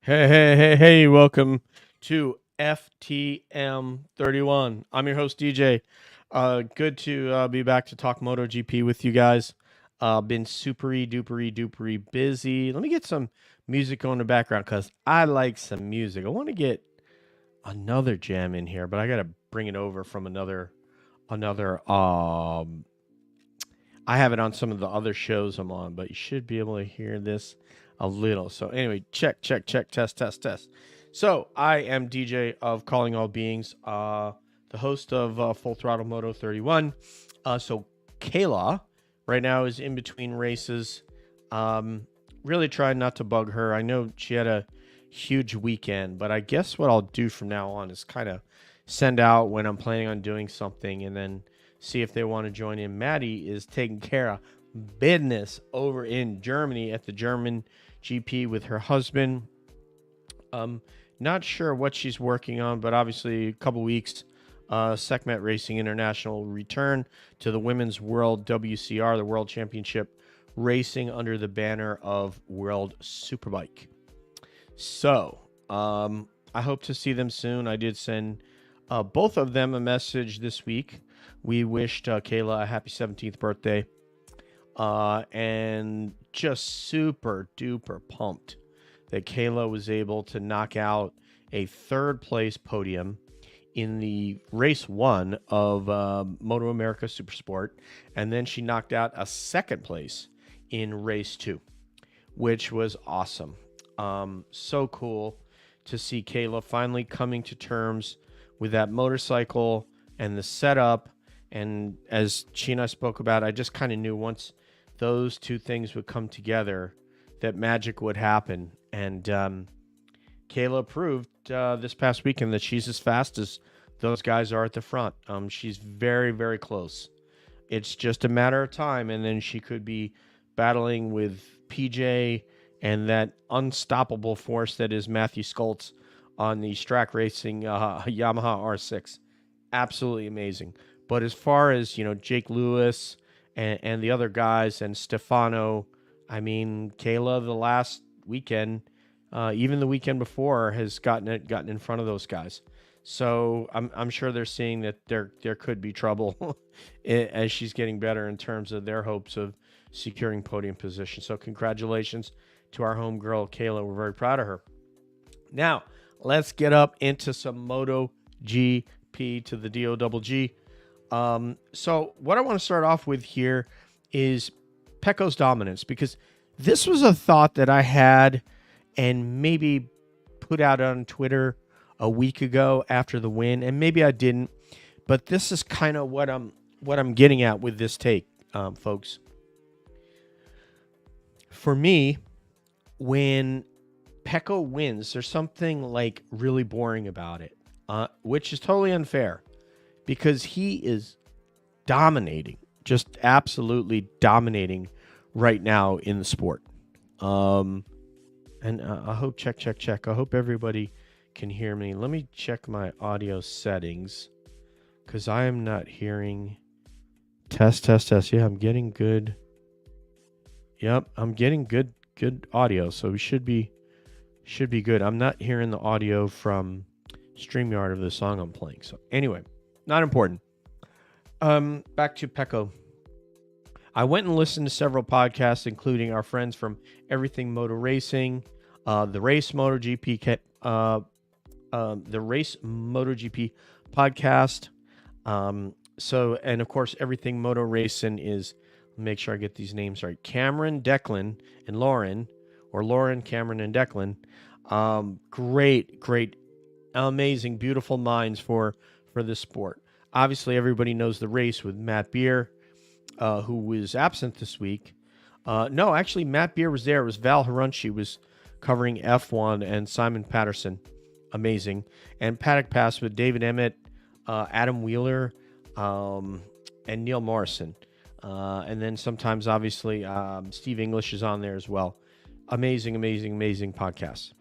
Hey, welcome to FTM 31. I'm your host, DJ. Good to be back to talk MotoGP with you guys. Been dupery busy. Let me get some music on in the background because I like some music. I want to get another jam in here, but I got to bring it over from another. I have it on some of the other shows I'm on, but you should be able to hear this a little. So anyway, check, test. So I am DJ of Calling All Beings, the host of Full Throttle Moto 31. So Kayla right now is in between races. Really trying not to bug her. I know she had a huge weekend, but I guess what I'll do from now on is kind of send out when I'm planning on doing something and then see if they want to join in. Maddie is taking care of business over in Germany at the German GP with her husband. Not sure what she's working on, but obviously a couple weeks. Sekhmet Racing International return to the Women's World WCR, the World Championship racing under the banner of World Superbike. So I hope to see them soon. I did send both of them a message this week. We wished Kayla a happy 17th birthday. And just super duper pumped that Kayla was able to knock out a third place podium in the race one of Moto America Supersport. And then she knocked out a second place in race two, which was awesome. So cool to see Kayla finally coming to terms with that motorcycle and the setup. And as she and I spoke about, I just kind of knew once those two things would come together that magic would happen. And Kayla proved this past weekend that she's as fast as those guys are at the front. She's very, very close. It's just a matter of time, and then she could be battling with PJ and that unstoppable force that is Matthew Skoltz on the Strack Racing Yamaha R6. Absolutely amazing. But as far as, Jake Lewis and the other guys and Stefano, I mean, Kayla the last weekend, even the weekend before, has gotten in front of those guys. So I'm sure they're seeing that there could be trouble as she's getting better in terms of their hopes of securing podium position. So congratulations to our homegirl, Kayla. We're very proud of her. Now, let's get up into some MotoGP to the DOGG. So what I want to start off with here is Pecco's dominance, because this was a thought that I had and maybe put out on Twitter a week ago after the win, and maybe I didn't, but this is kind of what I'm getting at with this take, folks. For me, when Pecco wins, there's something like really boring about it, which is totally unfair. Because he is dominating, just absolutely dominating right now in the sport. And I hope, check. I hope everybody can hear me. Let me check my audio settings because I am not hearing. Test. Yeah, I'm getting good. Yep, I'm getting good audio, so we should be good. I'm not hearing the audio from Streamyard of the song I'm playing. So anyway. Not important. Back to Pecco. I went and listened to several podcasts, including our friends from Everything Moto Racing, the Race MotoGP podcast. And of course, Everything Moto Racing is, make sure I get these names right, Cameron, Declan, and Lauren, or Lauren, Cameron, and Declan. Great, amazing, beautiful minds for this sport. Obviously, everybody knows the race with Matt Beer, who was absent this week. No, actually, Matt Beer was there. It was Val Harunchi was covering F1 and Simon Patterson. Amazing. And Paddock Pass with David Emmett, Adam Wheeler, and Neil Morrison. And then sometimes, obviously, Steve English is on there as well. Amazing podcasts.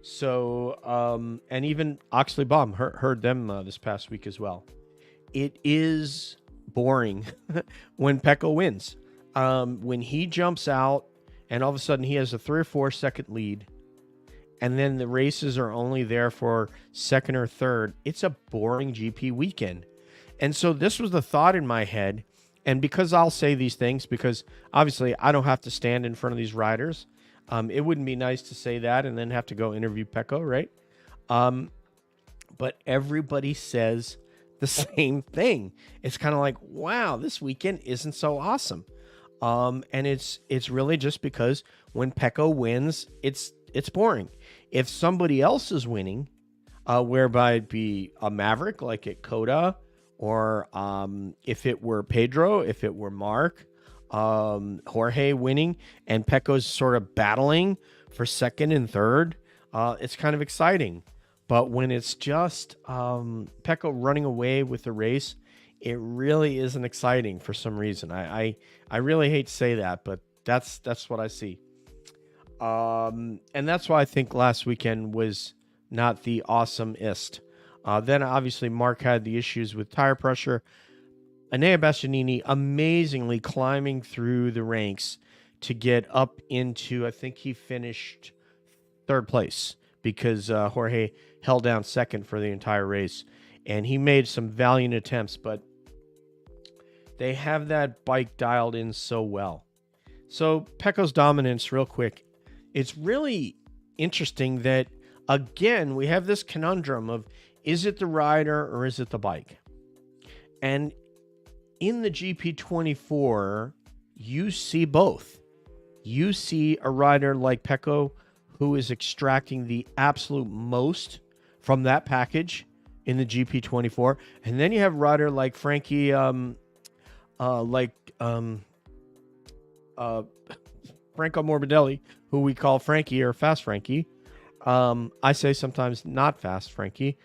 So, and even Oxley Baum heard them this past week as well. It is boring when Pecco wins. When he jumps out and all of a sudden he has a 3 or 4 second lead and then the races are only there for second or third, it's a boring GP weekend. And so this was the thought in my head. And because I'll say these things, because obviously I don't have to stand in front of these riders, it wouldn't be nice to say that and then have to go interview Pecco, right? But everybody says the same thing. It's kind of like, wow, this weekend isn't so awesome. And it's really just because when Pecco wins, it's boring. If somebody else is winning, whereby it be a Maverick like at Coda, or if it were Pedro, if it were Mark, Jorge winning, and Pecco's sort of battling for second and third, it's kind of exciting. But when it's just Pecco running away with the race, it really isn't exciting for some reason. I really hate to say that, but that's what I see. And that's why I think last weekend was not the awesomest. Then obviously Mark had the issues with tire pressure. Enea Bastianini amazingly climbing through the ranks to get up into, I think he finished third place because Jorge held down second for the entire race. And he made some valiant attempts, but they have that bike dialed in so well. So Pecco's dominance, real quick. It's really interesting that, again, we have this conundrum of, is it the rider or is it the bike? And in the GP24, you see both. You see a rider like Pecco who is extracting the absolute most from that package in the GP24. And then you have a rider like Frankie, Franco Morbidelli, who we call Frankie or Fast Frankie. I say sometimes not Fast Frankie.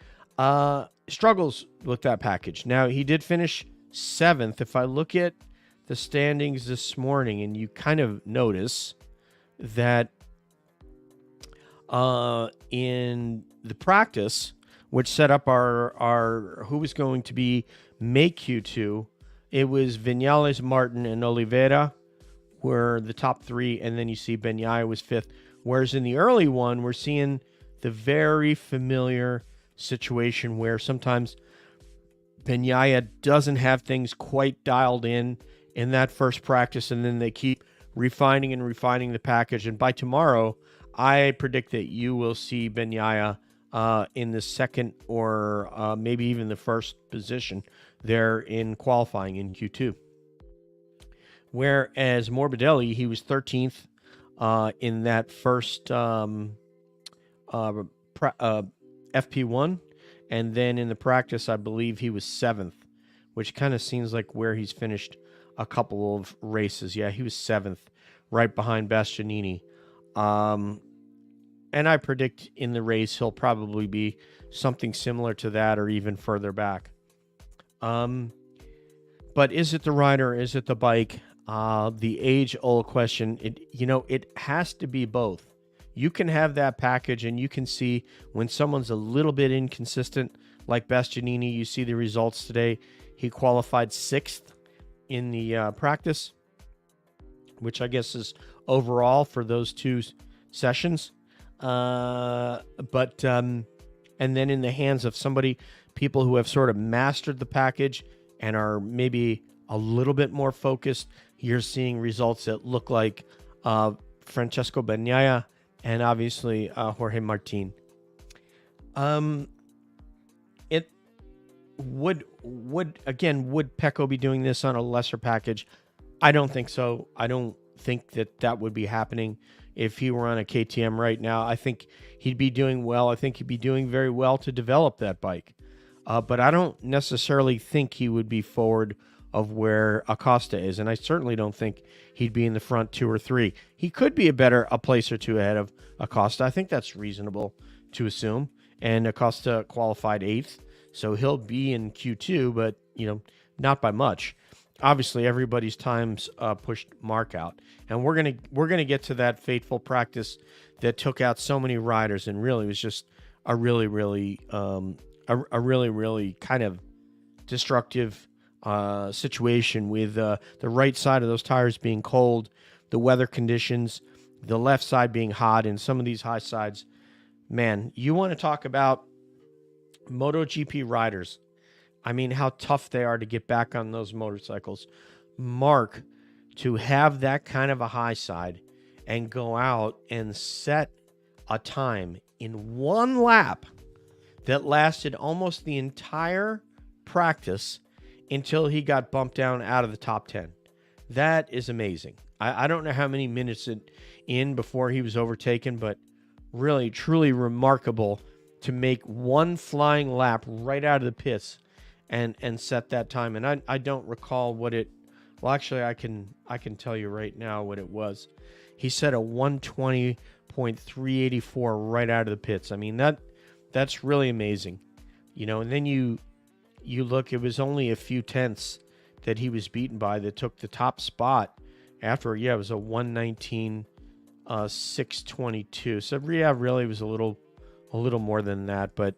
Struggles with that package. Now, he did finish 7th. If I look at the standings this morning, and you kind of notice that in the practice, which set up our who was going to be make Q2, it was Vinales, Martin, and Oliveira were the top 3, and then you see Bagnaia was 5th. Whereas in the early one, we're seeing the very familiar situation where sometimes Bagnaia doesn't have things quite dialed in that first practice, and then they keep refining and refining the package. And by tomorrow, I predict that you will see Bagnaia in the second or maybe even the first position there in qualifying in Q2. Whereas Morbidelli, he was 13th in that first FP1, and then in the practice, I believe he was 7th, which kind of seems like where he's finished a couple of races. Yeah, he was 7th, right behind Bastianini. And I predict in the race he'll probably be something similar to that or even further back. But is it the rider? Is it the bike? The age-old question. It has to be both. You can have that package, and you can see when someone's a little bit inconsistent, like Bastianini. You see the results today. He qualified 6th in the practice, which I guess is overall for those 2 sessions. And then in the hands of people who have sort of mastered the package and are maybe a little bit more focused, you're seeing results that look like Francesco Bagnaia and obviously Jorge Martin. It would Pecco be doing this on a lesser package? I don't think so. I don't think that would be happening if he were on a KTM right now. I think he'd be doing well. I think he'd be doing very well to develop that bike. But I don't necessarily think he would be forward of where Acosta is, and I certainly don't think he'd be in the front 2 or 3. He could be a place or 2 ahead of Acosta. I think that's reasonable to assume. And Acosta qualified 8th, so he'll be in Q2, but not by much. Obviously, everybody's times pushed Mark out, and we're gonna get to that fateful practice that took out so many riders, and really was just a really kind of destructive situation with the right side of those tires being cold, the weather conditions, the left side being hot, and some of these high sides Man, you want to talk about MotoGP riders. I mean, how tough they are to get back on those motorcycles. Mark, to have that kind of a high side and go out and set a time in one lap that lasted almost the entire practice until he got bumped down out of the top 10. That is amazing. I don't know how many minutes in before he was overtaken, but really, truly remarkable to make one flying lap right out of the pits and set that time. And I don't recall what it, well, actually, I can tell you right now what it was. He set a 120.384 right out of the pits. I mean, that's really amazing. You know, and then you look, it was only a few tenths that he was beaten by that took the top spot after, it was a 119.622. So really it was a little more than that, but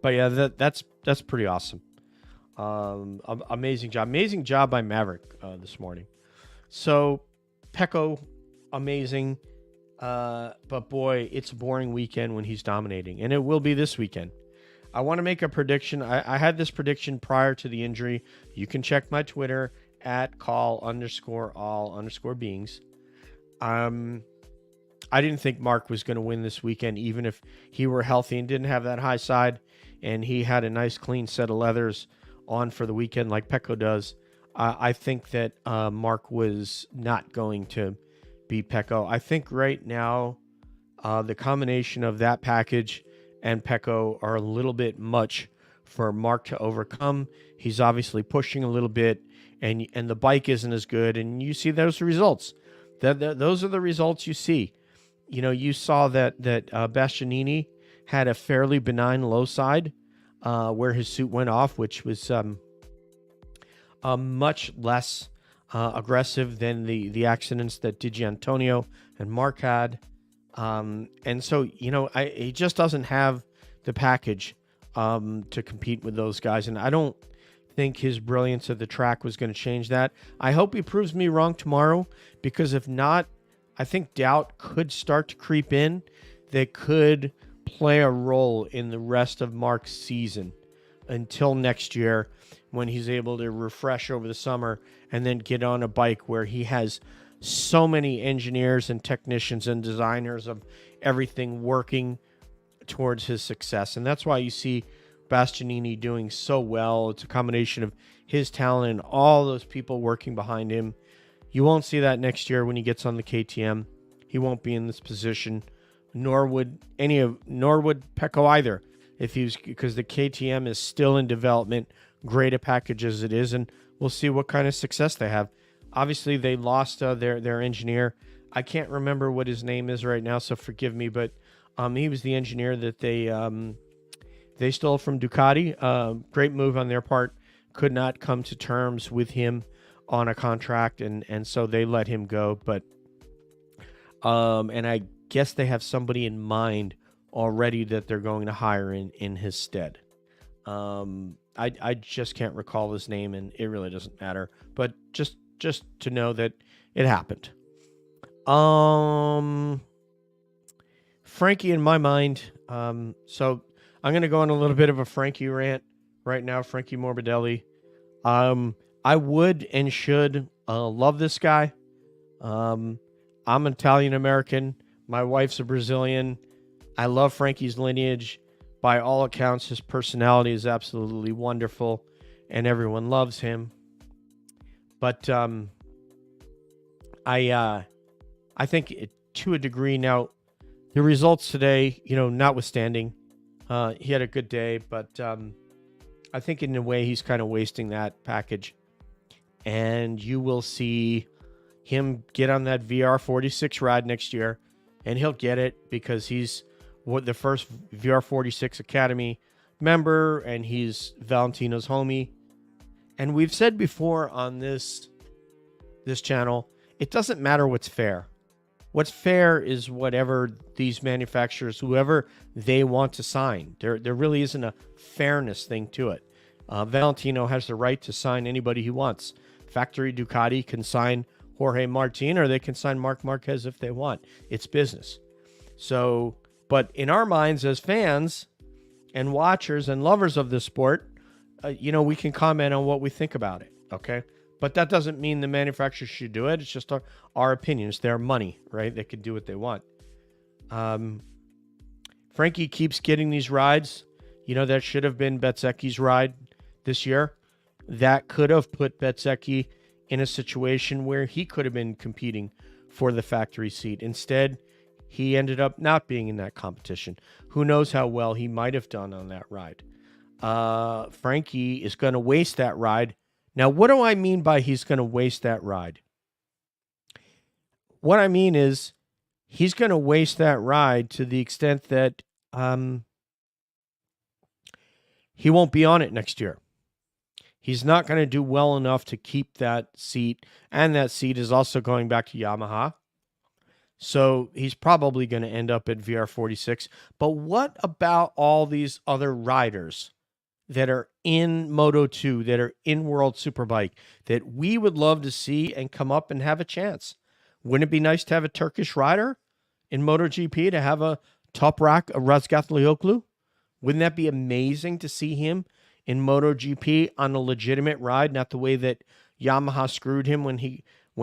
yeah, that's pretty awesome. Amazing job by Maverick this morning. So Pecco, amazing, but boy, it's a boring weekend when he's dominating, and it will be this weekend. I want to make a prediction. I had this prediction prior to the injury. You can check my Twitter at call_all_beings. I didn't think Mark was going to win this weekend, even if he were healthy and didn't have that high side, and he had a nice clean set of leathers on for the weekend like Pecco does. I think that Mark was not going to beat Pecco. I think right now the combination of that package and Pecco are a little bit much for Mark to overcome. He's obviously pushing a little bit, and the bike isn't as good, and you see those results. Those are the results you see. You know, you saw that Bastianini had a fairly benign low side where his suit went off, which was much less aggressive than the accidents that Di Giannantonio and Mark had. And so, you know, he just doesn't have the package to compete with those guys. And I don't think his brilliance at the track was going to change that. I hope he proves me wrong tomorrow, because if not, I think doubt could start to creep in that could play a role in the rest of Mark's season until next year, when he's able to refresh over the summer and then get on a bike where he has so many engineers and technicians and designers of everything working towards his success. And that's why you see Bastianini doing so well. It's a combination of his talent and all those people working behind him. You won't see that next year when he gets on the KTM. He won't be in this position, nor would Pecco either, because the KTM is still in development, great a package as it is, and we'll see what kind of success they have. Obviously, they lost their engineer. I can't remember what his name is right now, so forgive me, but he was the engineer that they stole from Ducati. Great move on their part. Could not come to terms with him on a contract, and so they let him go. But and I guess they have somebody in mind already that they're going to hire in his stead. I just can't recall his name, and it really doesn't matter. But just to know that it happened. Frankie, in my mind, so I'm going to go on a little bit of a Frankie rant right now. Frankie Morbidelli. I would and should love this guy. I'm Italian American. My wife's a Brazilian. I love Frankie's lineage. By all accounts, his personality is absolutely wonderful, and everyone loves him. But I think to a degree now, the results today, you know, notwithstanding, he had a good day, but I think in a way he's kind of wasting that package. And you will see him get on that VR46 ride next year, and he'll get it because he's the first VR46 Academy member, and he's Valentino's homie. And we've said before on this channel, it doesn't matter what's fair. What's fair is whatever these manufacturers, whoever they want to sign. There really isn't a fairness thing to it. Valentino has the right to sign anybody he wants. Factory Ducati can sign Jorge Martin, or they can sign Marc Marquez if they want. It's business. So, but in our minds as fans and watchers and lovers of this sport, we can comment on what we think about it, okay? But that doesn't mean the manufacturer should do it. It's just our opinion. It's their money, right? They can do what they want. Frankie keeps getting these rides. That should have been Bezzecchi's ride this year. That could have put Bezzecchi in a situation where he could have been competing for the factory seat. Instead, he ended up not being in that competition. Who knows how well he might have done on that ride. Frankie is going to waste that ride. Now, what do I mean by he's going to waste that ride? What I mean is he's going to waste that ride to the extent that he won't be on it next year. He's not going to do well enough to keep that seat, and that seat is also going back to Yamaha. So he's probably going to end up at VR46. But what about all these other riders that are in Moto2, that are in World Superbike, that we would love to see and come up and have a chance? Wouldn't it be nice to have a Turkish rider in MotoGP, to have a Toprak, a Razgatlioglu? Wouldn't that be amazing to see him in MotoGP on a legitimate ride, not the way that Yamaha screwed him when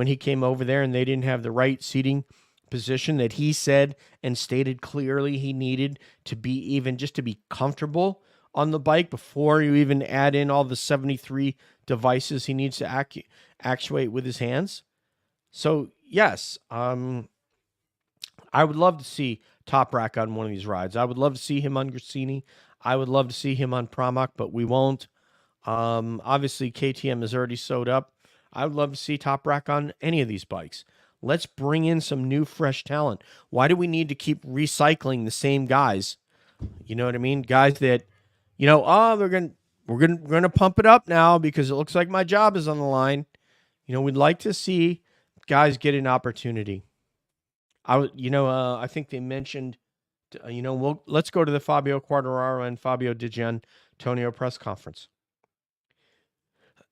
he came over there and they didn't have the right seating position that he said and stated clearly he needed to be, even just to be comfortable on the bike, before you even add in all the 73 devices he needs to actuate with his hands. So yes, I would love to see Toprak on one of these rides. I would love to see him on Grassini. I would love to see him on Pramac, but we won't. Obviously, KTM is already sewed up. I would love to see Toprak on any of these bikes. Let's bring in some new, fresh talent. Why do we need to keep recycling the same guys? You know what I mean? Guys that, we're gonna pump it up now because it looks like my job is on the line. We'd like to see guys get an opportunity. I think they mentioned, let's go to the Fabio Quartararo and Fabio Di Giannantonio press conference.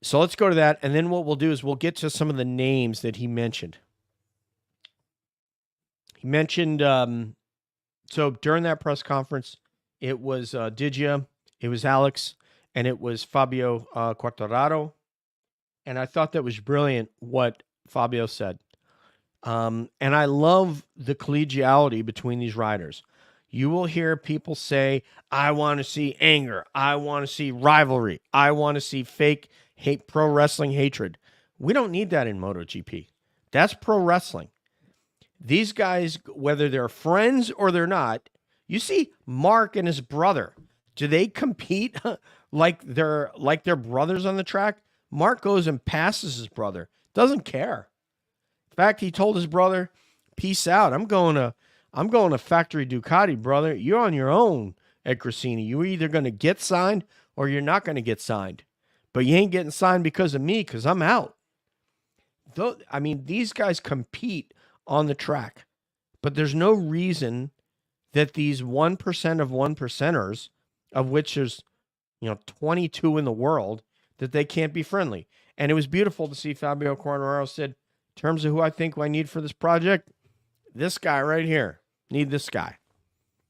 So let's go to that, and then what we'll do is we'll get to some of the names that he mentioned. He mentioned, so during that press conference, it was Digia, it was Alex, and it was Fabio Quartararo. And I thought that was brilliant what Fabio said. And I love the collegiality between these riders. You will hear people say, I want to see anger. I want to see rivalry. I want to see fake hate, pro wrestling hatred. We don't need that in MotoGP. That's pro wrestling. These guys, whether they're friends or they're not, you see Mark and his brother. Do they compete like they're brothers on the track? Mark goes and passes his brother. Doesn't care. In fact, he told his brother, "Peace out. I'm going to Factory Ducati, brother. You're on your own at Grassini. You're either going to get signed or you're not going to get signed. But you ain't getting signed because of me, because I'm out." These guys compete on the track, but there's no reason that these 1% of 1%ers, of which there's 22 in the world, that they can't be friendly. And it was beautiful to see Fabio Quartararo said, in terms of who I think I need for this project, this guy right here, need this guy.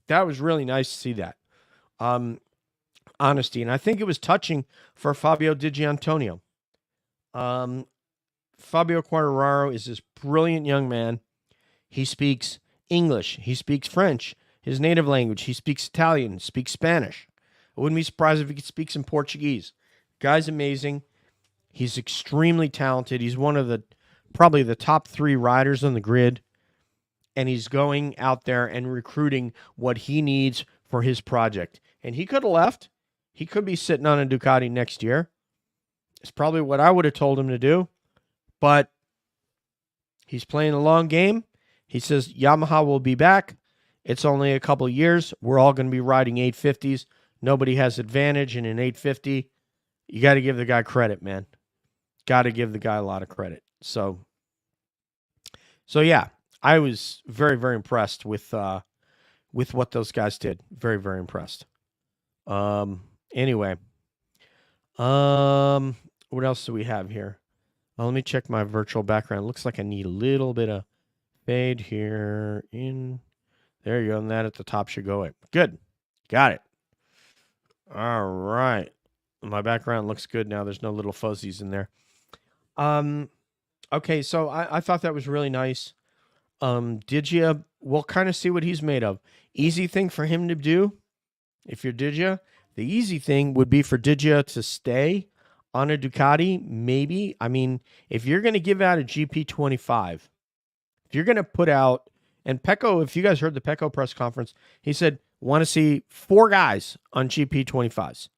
That was really nice to see that honesty, and I think it was touching for Fabio Di Giannantonio. Fabio Quartararo is this brilliant young man. He speaks English. He speaks French, his native language. He speaks Italian, speaks Spanish. I wouldn't be surprised if he could speak some Portuguese. Guy's amazing. He's extremely talented. He's one of probably the top 3 riders on the grid. And he's going out there and recruiting what he needs for his project. And he could have left. He could be sitting on a Ducati next year. It's probably what I would have told him to do. But he's playing a long game. He says Yamaha will be back. It's only a couple years. We're all going to be riding 850s. Nobody has advantage in an 850. You got to give the guy credit, man. Got to give the guy a lot of credit. So yeah, I was very, very impressed with what those guys did. Very, very impressed. Anyway, what else do we have here? Let me check my virtual background. Looks like I need a little bit of fade here. There you go. And that at the top should go in. Good. Got it. All right. My background looks good now. There's no little fuzzies in there. Okay, so I thought that was really nice. Digia, we'll kind of see what he's made of. Easy thing for him to do, if you're Digia, the easy thing would be for Digia to stay on a Ducati, maybe. I mean, if you're going to give out a GP25, if you're going to put out, and Pecco, if you guys heard the Pecco press conference, he said, want to see 4 guys on GP25s.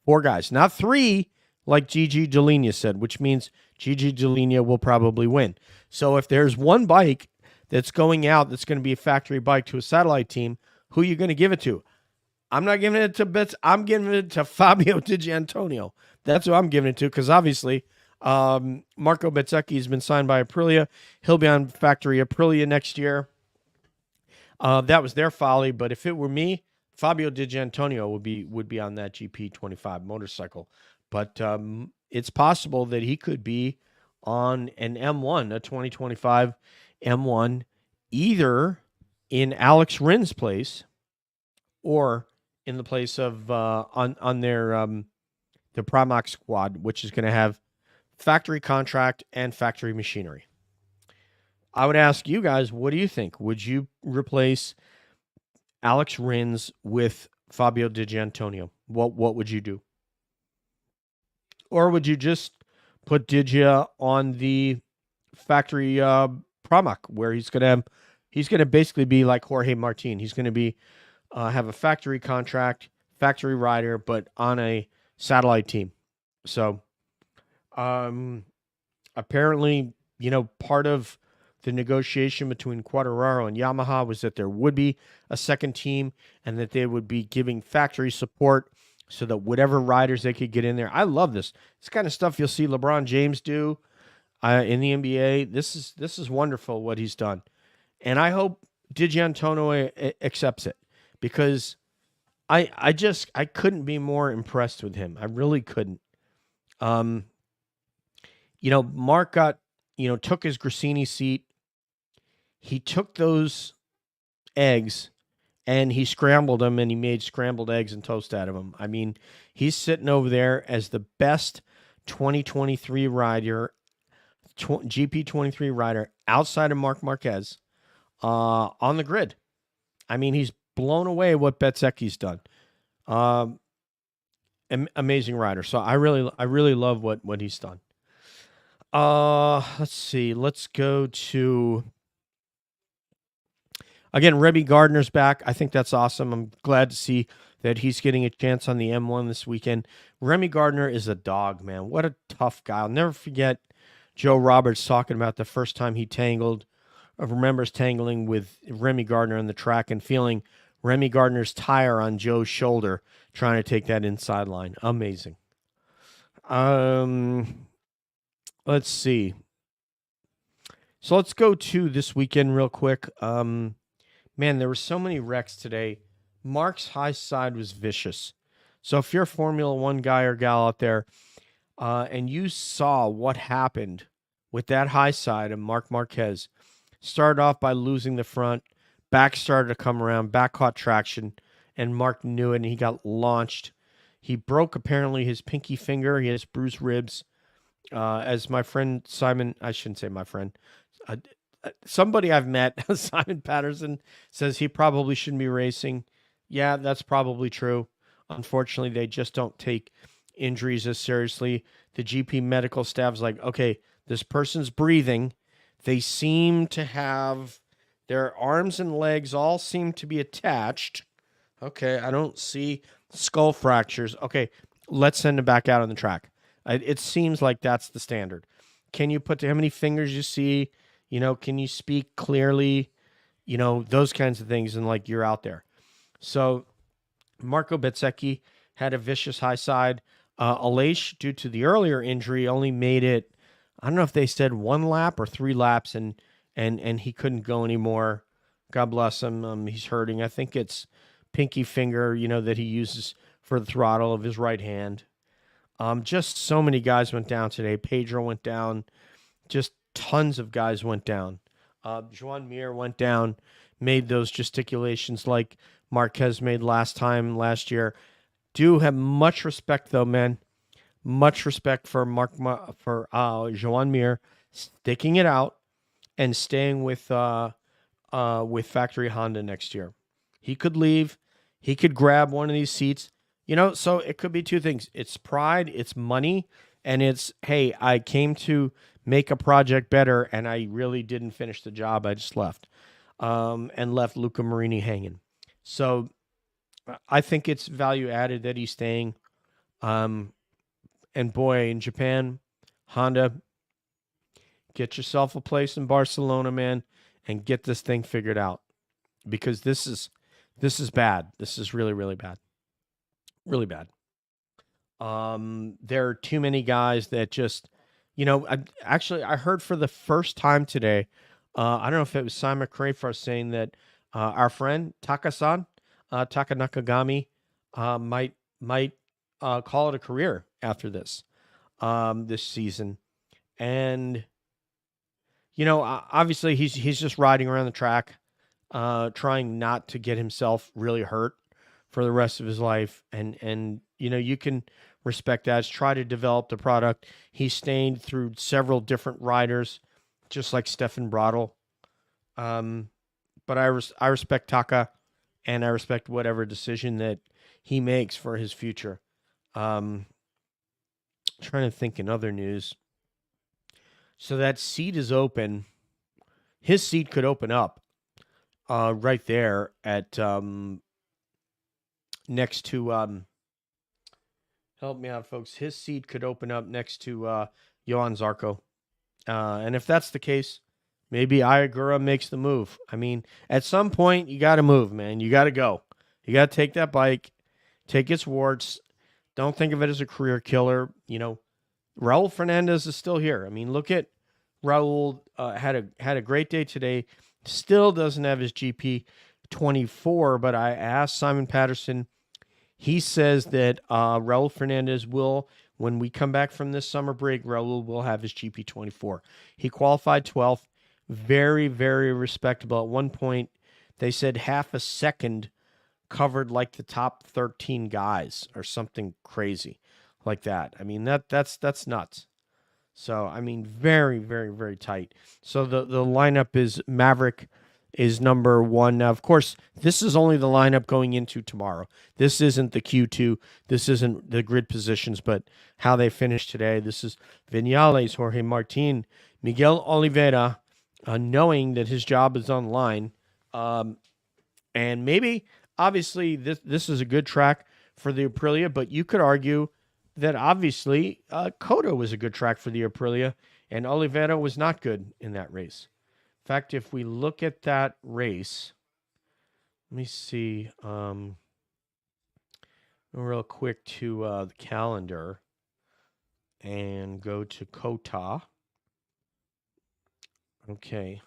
4 guys, not 3, like Gigi Dall'Igna said, which means Gigi Dall'Igna will probably win. So if there's one bike that's going out that's going to be a factory bike to a satellite team, who are you going to give it to? I'm not giving it to Bits. I'm giving it to Fabio Di Giannantonio. That's who I'm giving it to, because obviously Marco Bezzecchi has been signed by Aprilia. He'll be on factory Aprilia next year. That was their folly, but if it were me, Fabio Di Giannantonio would be on that GP25 motorcycle. But it's possible that he could be on an M1, a 2025 M1, either in Alex Rin's place or in the place of on their the Pramac squad, which is going to have factory contract and factory machinery. I would ask you guys, what do you think? Would you replace Alex Rins with Fabio Di Giannantonio? What would you do? Or would you just put Digia on the factory Pramac, where he's gonna basically be like Jorge Martin. He's gonna be have a factory contract, factory rider, but on a satellite team. So apparently, part of the negotiation between Quartararo and Yamaha was that there would be a second team and that they would be giving factory support so that whatever riders they could get in there. I love this. This kind of stuff you'll see LeBron James do in the NBA. This is wonderful what he's done. And I hope Di Giannantonio accepts it, because I couldn't be more impressed with him. I really couldn't. Mark took his Grassini seat. He took those eggs and he scrambled them, and he made scrambled eggs and toast out of them. I mean, he's sitting over there as the best 2023 rider, GP23 rider outside of Marc Marquez on the grid. I mean, he's blown away what Bezzecchi's done. Amazing rider. So I really love what he's done. Let's see. Let's go to, again, Remy Gardner's back. I think that's awesome. I'm glad to see that he's getting a chance on the M1 this weekend. Remy Gardner is a dog, man. What a tough guy. I'll never forget Joe Roberts talking about the first time he remembers tangling with Remy Gardner on the track and feeling Remy Gardner's tire on Joe's shoulder trying to take that inside line. Amazing. Let's see. So let's go to this weekend real quick. Man, there were so many wrecks today. Mark's high side was vicious. So if you're a Formula One guy or gal out there, and you saw what happened with that high side of Marc Marquez, started off by losing the front, back started to come around, back caught traction, and Mark knew it, and he got launched. He broke, apparently, his pinky finger. He has bruised ribs. As my friend Simon, I shouldn't say my friend, somebody I've met, Simon Patterson, says he probably shouldn't be racing. Yeah, that's probably true. Unfortunately, they just don't take injuries as seriously. The GP medical staff's like, okay, this person's breathing. They seem to have their arms and legs all seem to be attached. Okay, I don't see skull fractures. Okay, let's send him back out on the track. It seems like that's the standard. Can you put how many fingers you see? Can you speak clearly? Those kinds of things, and like you're out there. So Marco Bezzecchi had a vicious high side. Aleix, due to the earlier injury, only made it, I don't know if they said 1 lap or 3 laps, and he couldn't go anymore. God bless him. He's hurting. I think it's pinky finger, that he uses for the throttle of his right hand. Just so many guys went down today. Pedro went down. Just tons of guys went down. Joan Mir went down, made those gesticulations like Marquez made last year. Do have much respect though, man. Much respect for Joan Mir sticking it out and staying with factory Honda next year. He could leave. He could grab one of these seats. So it could be two things. It's pride, it's money, and it's, hey, I came to make a project better, and I really didn't finish the job. I just left, and left Luca Marini hanging. So I think it's value added that he's staying. And boy, in Japan, Honda, get yourself a place in Barcelona, man, and get this thing figured out, because this is bad. This is really, really bad. Really bad. There are too many guys that just, I heard for the first time today, I don't know if it was Simon Crayford saying that our friend Taka Nakagami, might call it a career after this season. And obviously he's just riding around the track, trying not to get himself really hurt for the rest of his life. And you can respect that. Try to develop the product. He's stayed through several different riders, just like Stefan Bradl. But I respect Taka, and I respect whatever decision that he makes for his future. Trying to think in other news. So that seat is open. His seat could open up right there at next to help me out, folks. His seat could open up next to Johan Zarco. And if that's the case, maybe Ayagura makes the move. I mean, at some point, you got to move, man. You got to go. You got to take that bike, take its warts. Don't think of it as a career killer. Raul Fernandez is still here. I mean, look at Raul. Had a great day today. Still doesn't have his GP 24, but I asked Simon Patterson. He says that Raul Fernandez will, when we come back from this summer break, Raul will have his GP 24. He qualified 12th. Very, very respectable. At one point, they said half a second covered like the top 13 guys or something crazy like that. I mean, that's nuts. So, I mean, very, very, very tight. So the lineup is Maverick is number 1. Now, of course, this is only the lineup going into tomorrow. This isn't the Q2. This isn't the grid positions, but how they finished today. This is Vinales, Jorge Martin, Miguel Oliveira, knowing that his job is on line. And maybe, obviously, this is a good track for the Aprilia, but you could argue that obviously Cota was a good track for the Aprilia, and Oliveira was not good in that race. In fact, if we look at that race, let me see real quick to the calendar and go to Cota. Okay.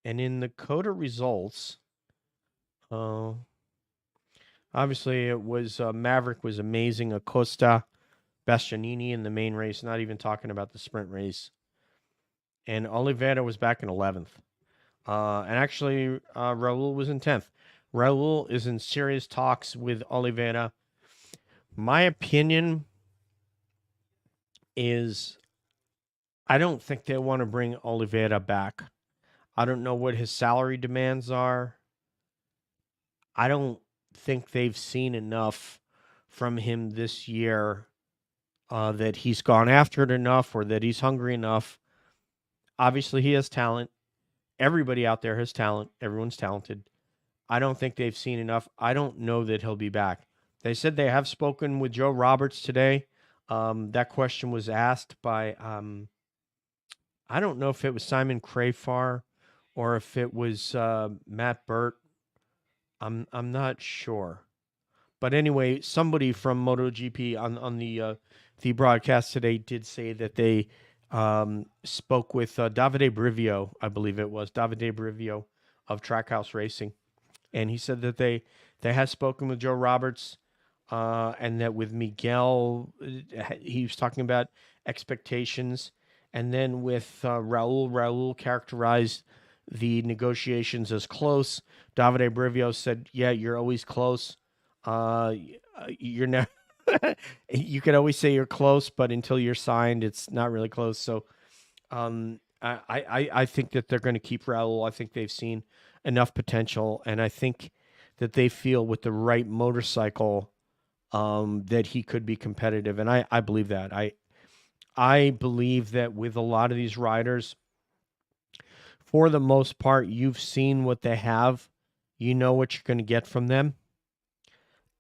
And in the Cota results, obviously it was Maverick was amazing. Acosta, Bastianini in the main race, not even talking about the sprint race. And Oliveira was back in 11th. And actually, Raul was in 10th. Raul is in serious talks with Oliveira. My opinion is I don't think they want to bring Oliveira back. I don't know what his salary demands are. I don't think they've seen enough from him this year that he's gone after it enough or that he's hungry enough. Obviously, he has talent. Everybody out there has talent. Everyone's talented. I don't think they've seen enough. I don't know that he'll be back. They said they have spoken with Joe Roberts today. That question was asked by, I don't know if it was Simon Crayford or if it was Matt Burt. I'm not sure. But anyway, somebody from MotoGP on the broadcast today did say that they spoke with Davide Brivio, I believe it was Davide Brivio of Trackhouse Racing, and he said that they had spoken with Joe Roberts. and that with Miguel, he was talking about expectations. And then with Raul characterized the negotiations as close. Davide Brivio said, "Yeah, you're always close. You're never. You can always say you're close, but until you're signed, it's not really close." So, I think that they're going to keep Raul. I think they've seen enough potential, and I think that they feel with the right motorcycle that he could be competitive, and I believe that. I believe that with a lot of these riders, for the most part, you've seen what they have. You know what you're going to get from them.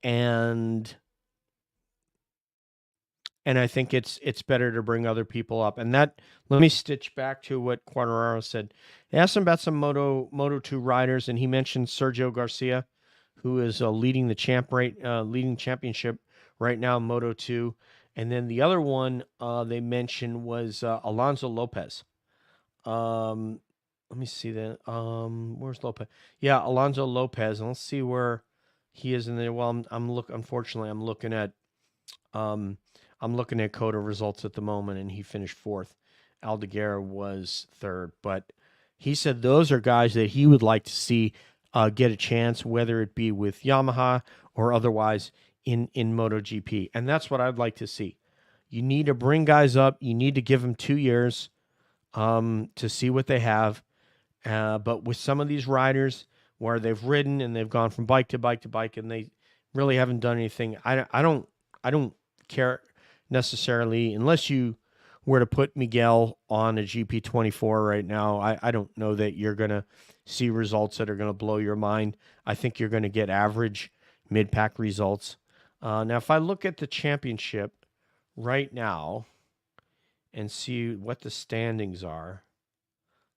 And I think it's better to bring other people up. And that, let me stitch back to what Quartararo said. They asked him about some Moto 2 riders, and he mentioned Sergio Garcia, who is leading the championship right now in Moto 2. And then the other one they mentioned was Alonso Lopez. Let me see that. Where's Lopez? Yeah, Alonso Lopez. And let's see where he is in there. Well, unfortunately, I'm looking at Coda results at the moment, and he finished fourth. Aldeguer was third, but he said those are guys that he would like to see get a chance, whether it be with Yamaha or otherwise in MotoGP. And that's what I'd like to see. You need to bring guys up. You need to give them 2 years to see what they have. But with some of these riders where they've ridden and they've gone from bike to bike to bike and they really haven't done anything, I don't care necessarily, unless you were to put Miguel on a GP24 right now. I don't know that you're going to see results that are going to blow your mind. I think you're going to get average mid-pack results. Now, if I look at the championship right now and see what the standings are,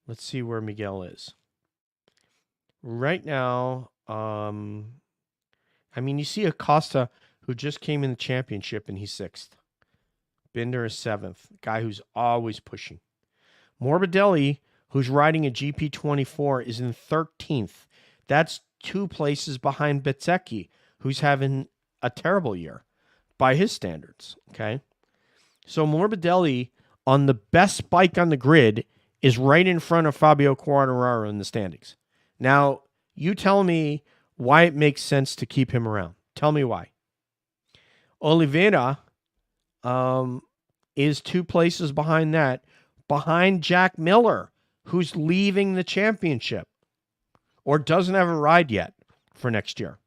let's see where Miguel is. Right now, you see Acosta, who just came in the championship, and he's 6th. Binder is 7th, guy who's always pushing. Morbidelli, who's riding a GP24, is in 13th. That's 2 places behind Bezzecchi, who's having a terrible year by his standards, okay? So Morbidelli, on the best bike on the grid, is right in front of Fabio Quartararo in the standings. Now, you tell me why it makes sense to keep him around. Tell me why. Oliveira is 2 places behind that, behind Jack Miller, who's leaving the championship or doesn't have a ride yet for next year.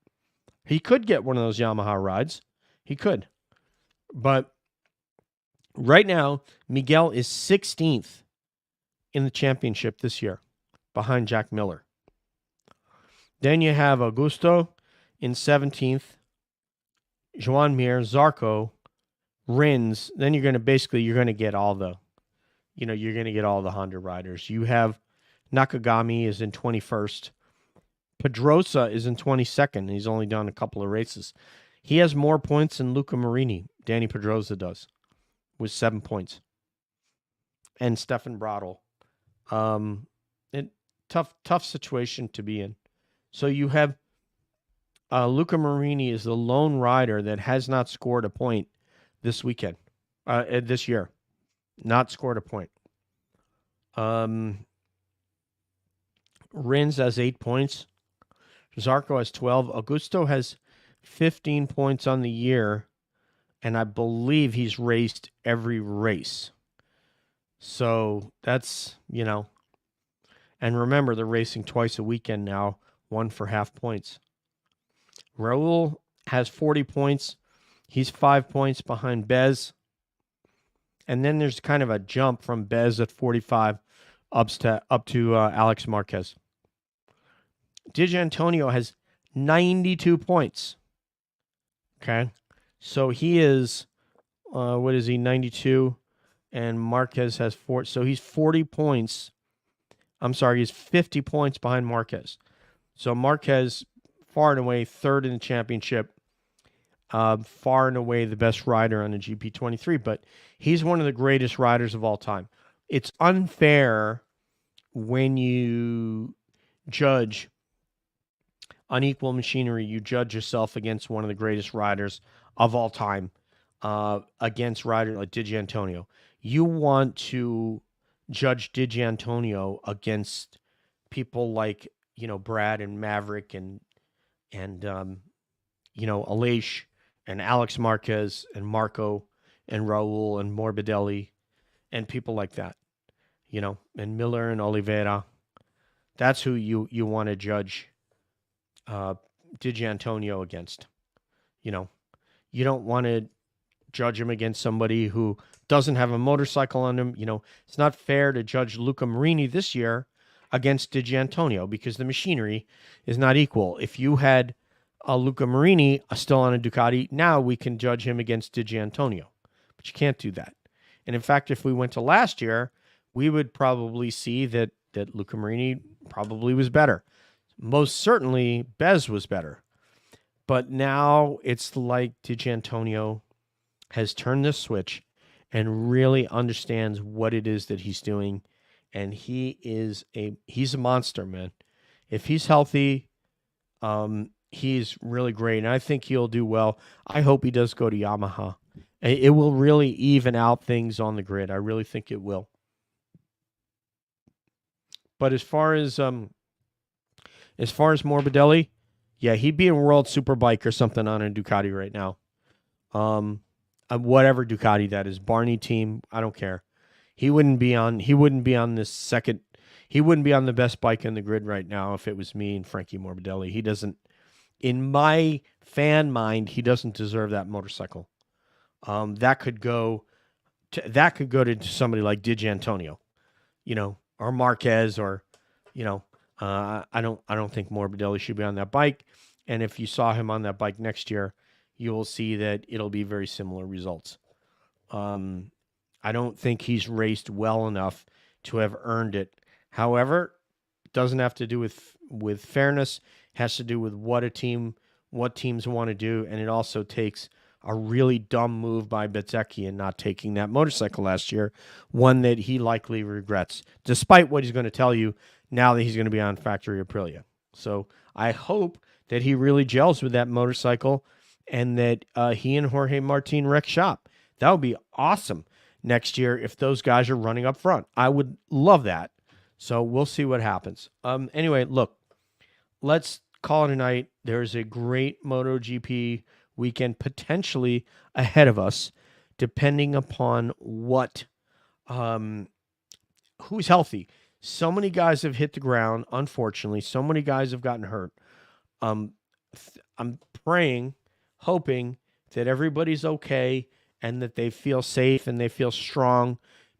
He could get one of those Yamaha rides. He could. But right now, Miguel is 16th in the championship this year, behind Jack Miller. Then you have Augusto in 17th, Joan Mir, Zarco, Rins. Then you're going to get all the, you're going to get all the Honda riders. You have Nakagami is in 21st. Pedrosa is in 22nd. He's only done a couple of races. He has more points than Luca Marini. Danny Pedrosa does, with 7 points. And Stefan Bradl. Tough situation to be in. So you have Luca Marini is the lone rider that has not scored a point this weekend, this year. Not scored a point. Rins has 8 points. Zarco has 12. Augusto has 15 points on the year, and I believe he's raced every race. So that's, and remember, they're racing twice a weekend now, 1 for half points. Raul has 40 points. He's 5 points behind Bez. And then there's kind of a jump from Bez at 45 up to Alex Marquez. D'Antonio has 92 points. Okay. So he is, 92? And Marquez has 4. So he's 40 points. He's 50 points behind Marquez. So Marquez, far and away, 3rd in the championship. Far and away the best rider on the GP23. But he's one of the greatest riders of all time. It's unfair when you judge unequal machinery. You judge yourself against one of the greatest riders of all time against rider like Digi Antonio. You want to judge Digi Antonio against people like, Brad and Maverick and Aleix and Alex Marquez and Marco and Raul and Morbidelli and people like that, and Miller and Oliveira. That's who you want to judge Digi Antonio against. You don't want to judge him against somebody who doesn't have a motorcycle on him. It's not fair to judge Luca Marini this year against Digi Antonio because the machinery is not equal. If you had Luca Marini still on a Ducati, now we can judge him against Digi Antonio. But you can't do that. And in fact, if we went to last year, we would probably see that Luca Marini probably was better. Most certainly, Bez was better. But now it's like Digi Antonio has turned this switch and really understands what it is that he's doing. And he's a monster, man. If he's healthy, he's really great. And I think he'll do well. I hope he does go to Yamaha. It will really even out things on the grid. I really think it will. But as far as Morbidelli, yeah, he'd be a World Superbike or something on a Ducati right now. Whatever Ducati that is, Barney team, I don't care. He wouldn't be on this second. He wouldn't be on the best bike in the grid right now if it was me and Frankie Morbidelli. He doesn't, in my fan mind, he doesn't deserve that motorcycle. That could go to somebody like Digi Antonio, or Marquez, or I don't think Morbidelli should be on that bike. And if you saw him on that bike next year, you will see that it'll be very similar results. I don't think he's raced well enough to have earned it. However, it doesn't have to do with fairness. It has to do with what teams want to do, and it also takes a really dumb move by Bezzecchi in not taking that motorcycle last year, one that he likely regrets, despite what he's going to tell you now that he's going to be on Factory Aprilia. So I hope that he really gels with that motorcycle and that he and Jorge Martin wreck shop. That would be awesome next year if those guys are running up front. I would love that. So we'll see what happens. Anyway, look, let's call it a night. There's a great MotoGP weekend potentially ahead of us, depending upon who's healthy. So many guys have hit the ground, unfortunately. So many guys have gotten hurt. I'm praying, hoping that everybody's okay and that they feel safe and they feel strong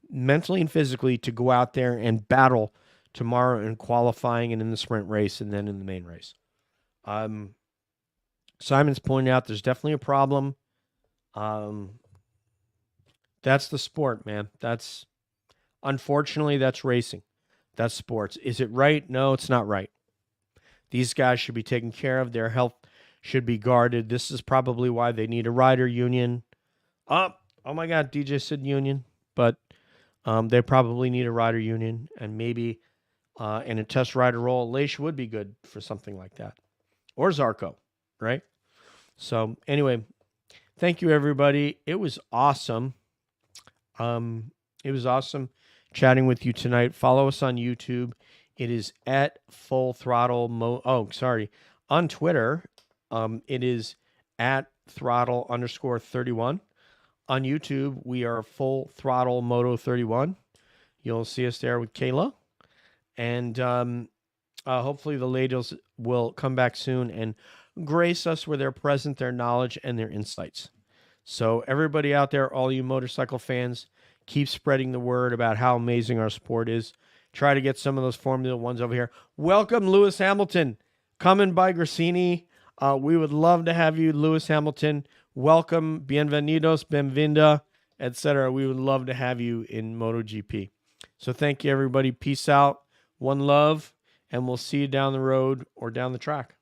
mentally and physically to go out there and battle tomorrow in qualifying and in the sprint race and then in the main race. Simon's pointing out there's definitely a problem. That's the sport, man. Unfortunately, that's racing. That's sports. Is it right? No, it's not right. These guys should be taken care of. Their health should be guarded. This is probably why they need a rider union. Oh my God, DJ said union. But they probably need a rider union. And maybe in a test rider role, Leish would be good for something like that. Or Zarco, right? So anyway, thank you, everybody. It was awesome. It was awesome chatting with you tonight. Follow us on YouTube. It is at Full Throttle on Twitter, it is at Throttle_31. On YouTube, we are Full Throttle Moto 31. You'll see us there with Kayla. And hopefully the ladies will come back soon and grace us with their presence, their knowledge, and their insights. So everybody out there, all you motorcycle fans, keep spreading the word about how amazing our sport is. Try to get some of those Formula Ones over here. Welcome, Lewis Hamilton. Coming by Grassini. We would love to have you, Lewis Hamilton. Welcome, bienvenidos, benvinda, etc. We would love to have you in MotoGP. So thank you, everybody. Peace out. One love, and we'll see you down the road or down the track.